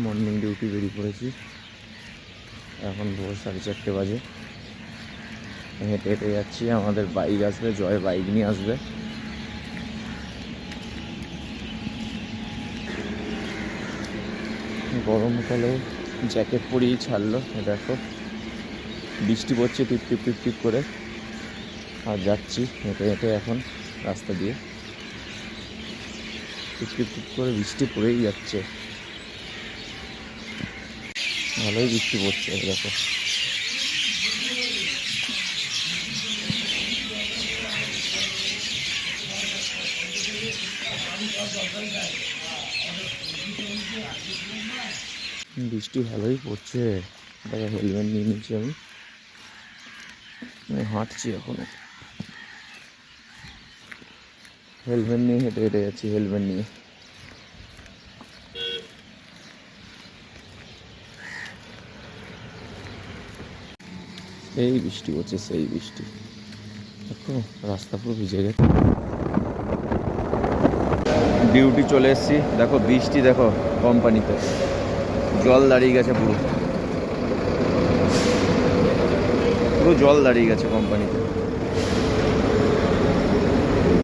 Morning duty বেরিয়ে পড়েছি। এখন ভোর 4:30 বাজে। হেঁটে হেঁটে যাচ্ছি। আমাদের বাইক আসবে, জয় বাইক নিয়ে আসবে। গরমকালে জ্যাকেট পরিয়েই ছাড়লো। দেখো বৃষ্টি পড়ছে টিপ টিপ টিপ টিপ করে। আর যাচ্ছি হেঁটে হেঁটে এখন রাস্তা দিয়ে। টিপ টিপ টিপ করে বৃষ্টি পড়েই যাচ্ছে। ভালোই বৃষ্টি পড়ছে দেখো। বৃষ্টি ভালোই পড়ছে। দেখো হেলমেট নিয়ে নিচ্ছি আমি হাঁটছি এখনো। হেলমেট নিয়ে হেঁটে হেঁটে যাচ্ছি, হেলমেট নিয়ে। এই বৃষ্টি পড়ছে, সেই বৃষ্টি। দেখো রাস্তা পুরো ভিজে গেছে। ডিউটি চলে এসেছি। দেখো বৃষ্টি, দেখো কোম্পানিতে জল দাঁড়িয়ে গেছে, পুরো পুরো জল দাঁড়িয়ে গেছে কোম্পানিতে।